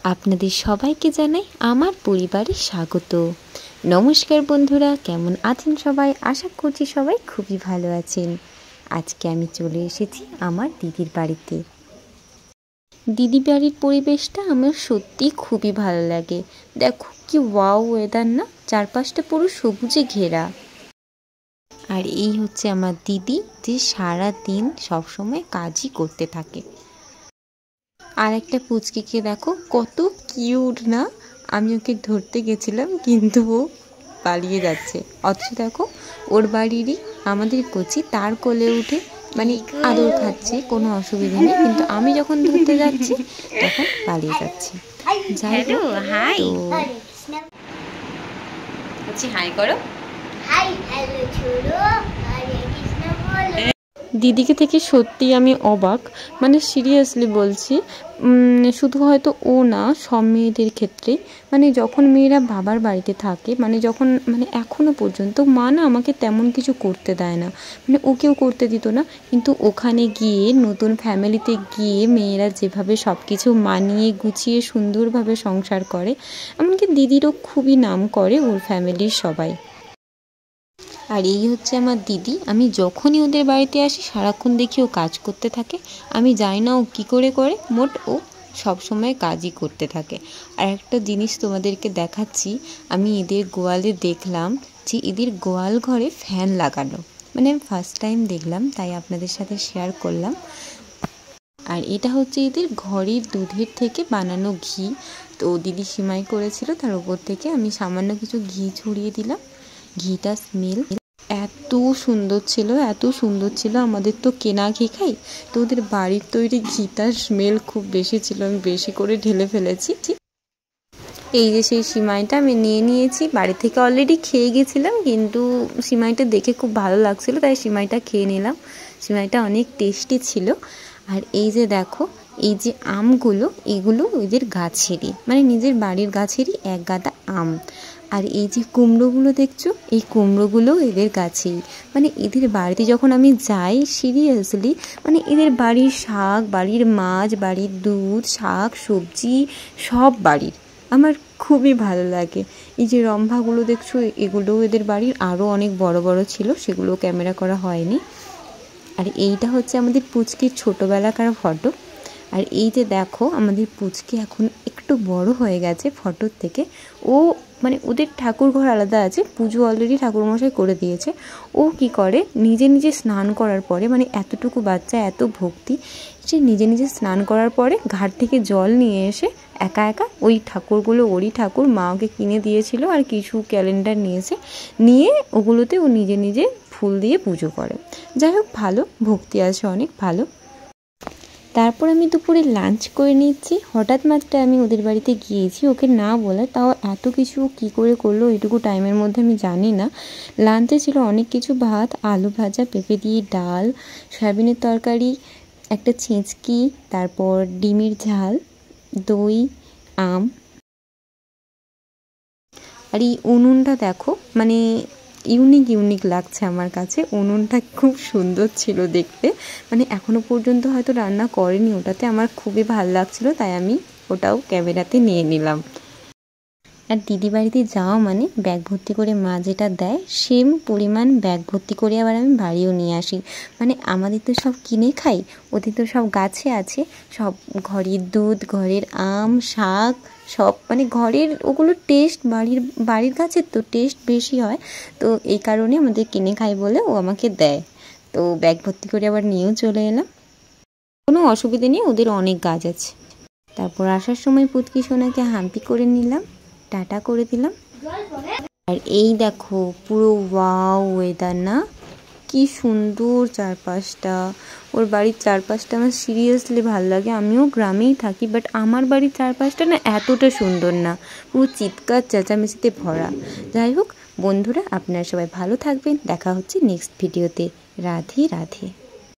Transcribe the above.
আপনাদের সবাইকে জানাই আমার পরিবারে স্বাগত। নমস্কার বন্ধুরা, কেমন আছেন সবাই? আশা করছি সবাই খুবই ভালো আছেন। আজকে আমি চলে এসেছি আমার দিদির বাড়িতে। দিদি বাড়ির পরিবেশটা আমার সত্যি খুবই ভালো লাগে। দেখো কি ওয়াও ওয়েদার না, চারপাশটা পুরো সবুজে ঘেরা। আর এই হচ্ছে আমার দিদি, যে সারা দিন সবসময় কাজই করতে থাকে। আর একটা পুচকিকে দেখো কত কিউট না, আমি ওকে ধরতে গেছিলাম কিন্তু ও পালিয়ে যাচ্ছে। অথচ দেখো ওর বাড়িরই আমাদের কচি তার কোলে উঠে মানে আদর খাচ্ছে, কোনো অসুবিধা নেই, কিন্তু আমি যখন ধরতে যাচ্ছি তখন পালিয়ে যাচ্ছে। যাই হোক, তো হাই করো। দিদিকে থেকে সত্যি আমি অবাক, মানে সিরিয়াসলি বলছি। শুধু হয়তো ও না, সব মেয়েদের ক্ষেত্রে, মানে যখন মেয়েরা বাবার বাড়িতে থাকে, মানে যখন মানে এখনও পর্যন্ত মা না আমাকে তেমন কিছু করতে দেয় না, মানে ওকেও করতে দিত না, কিন্তু ওখানে গিয়ে নতুন ফ্যামিলিতে গিয়ে মেয়েরা যেভাবে সব কিছু মানিয়ে গুছিয়ে সুন্দরভাবে সংসার করে, এমনকি দিদিরও খুবই নাম করে ওর ফ্যামিলির সবাই। আর এই হচ্ছে আমার দিদি। আমি যখনই ওদের বাড়িতে আসি সারাক্ষণ দেখি ও কাজ করতে থাকে। আমি জানি না ও কী করে করে, মোট ও সবসময় কাজই করতে থাকে। আর একটা জিনিস তোমাদেরকে দেখাচ্ছি, আমি এদের গোয়ালে দেখলাম যে এদের গোয়াল ঘরে ফ্যান লাগানো, মানে আমি ফার্স্ট টাইম দেখলাম, তাই আপনাদের সাথে শেয়ার করলাম। আর এটা হচ্ছে এদের ঘরের দুধের থেকে বানানো ঘি। তো দিদি সিমাই করেছিল, তার উপর থেকে আমি সামান্য কিছু ঘি ছড়িয়ে দিলাম। ঘিটা স্মেল এত সুন্দর ছিল, এত সুন্দর ছিল। আমাদের তো কেনা ঘি খাই, তো ওদের বাড়ির তৈরি ঘিটার স্মেল খুব বেশি ছিল, আমি বেশি করে ঢেলে ফেলেছি। এই যে সেই সিমাইটা আমি নিয়ে নিয়েছি, বাড়ি থেকে অলরেডি খেয়ে গেছিলাম, কিন্তু সিমাইটা দেখে খুব ভালো লাগছিল তাই সিমাইটা খেয়ে নিলাম। সিমাইটা অনেক টেস্টি ছিল। আর এই যে দেখো, এই যে আমগুলো, এগুলো ওদের গাছেরই, মানে নিজের বাড়ির গাছেরই এক গাদা আম। আর এই যে কুমড়োগুলো দেখছো, এই কুমড়োগুলো এদের গাছেই, মানে এদের বাড়িতে যখন আমি যাই সিরিয়াসলি, মানে এদের বাড়ির শাক, বাড়ির মাছ, বাড়ির দুধ, শাক সবজি সব বাড়ির। আমার খুবই ভালো লাগে। এই যে রম্ভাগুলো দেখছো, এগুলোও এদের বাড়ির, আরও অনেক বড় বড় ছিল, সেগুলো ক্যামেরা করা হয়নি। আর এইটা হচ্ছে আমাদের পুচকির ছোটোবেলাকার ফটো। আর এই যে দেখো, আমাদের পুচকি এখন একটু বড় হয়ে গেছে ফটোর থেকে। ও মানে ওদের ঠাকুর ঘর আলাদা আছে, পুজো অলরেডি ঠাকুরমশাই করে দিয়েছে। ও কি করে, নিজে নিজে স্নান করার পরে, মানে এতটুকু বাচ্চা এত ভক্তি, সে নিজে নিজে স্নান করার পরে ঘাট থেকে জল নিয়ে এসে একা একা ওই ঠাকুরগুলো, ওরই ঠাকুর, মা ওকে কিনে দিয়েছিল, আর কিছু ক্যালেন্ডার নিয়েছে, নিয়ে ওগুলোতে ও নিজে নিজে ফুল দিয়ে পুজো করে। যাই হোক, ভালো ভক্তি আছে, অনেক ভালো। তারপর আমি দুপুরে লাঞ্চ করে নিচ্ছি। হঠাৎ মাত্র আমি ওদের বাড়িতে গিয়েছি, ওকে না বলে, তাও এত কিছু কি করে করলো এটুকু টাইমের মধ্যে আমি জানি না। লাঞ্চে ছিল অনেক কিছু, ভাত, আলু ভাজা, পেঁপে দিয়ে ডাল, সয়াবিনের তরকারি, একটা ছেঁচকি, তারপর ডিমের ঝাল, দই, আম। আর এই উনুনটা দেখো, মানে ইউনিক লাগছে আমার কাছে। উনুনটা খুব সুন্দর ছিল দেখতে, মানে এখনও পর্যন্ত হয়তো রান্না করেনি ওটাতে, আমার খুবই ভালো লাগছিল, তাই আমি ওটাও ক্যামেরাতে নিয়ে নিলাম। আর দিদি বাড়িতে যাওয়া মানে ব্যাগ ভর্তি করে মা যেটা দেয়, সেম পরিমাণ ব্যাগ ভর্তি করে আবার আমি বাড়িও নিয়ে আসি। মানে আমাদের তো সব কিনে খাই, ওদের তো সব গাছে আছে, সব ঘরের দুধ, ঘরের আম, শাক, সব মানে ঘরের, ওগুলো টেস্ট বাড়ির গাছের তো টেস্ট বেশি হয়, তো এই কারণে আমাদের কিনে খাই বলে ও আমাকে দেয়। তো ব্যাগ ভর্তি করে আবার নিয়েও চলে এলাম, কোনো অসুবিধে নেই, ওদের অনেক গাছ আছে। তারপর আসার সময় পুচকি সোনাকে হাম্পি করে নিলাম, টাটা করে দিলাম। আর এই দেখো পুরো ওয়াও ওয়েদার না, কি সুন্দর চারপাশটা। ওর বাড়ির চারপাশটা আমার সিরিয়াসলি ভালো লাগে। আমিও গ্রামেই থাকি, বাট আমার বাড়ির চারপাশটা না এতটা সুন্দর না, পুরো চিৎকার চেঁচামেচিতে ভরা। যাই হোক বন্ধুরা, আপনারা সবাই ভালো থাকবেন, দেখা হচ্ছে নেক্সট ভিডিওতে। রাধে রাধে।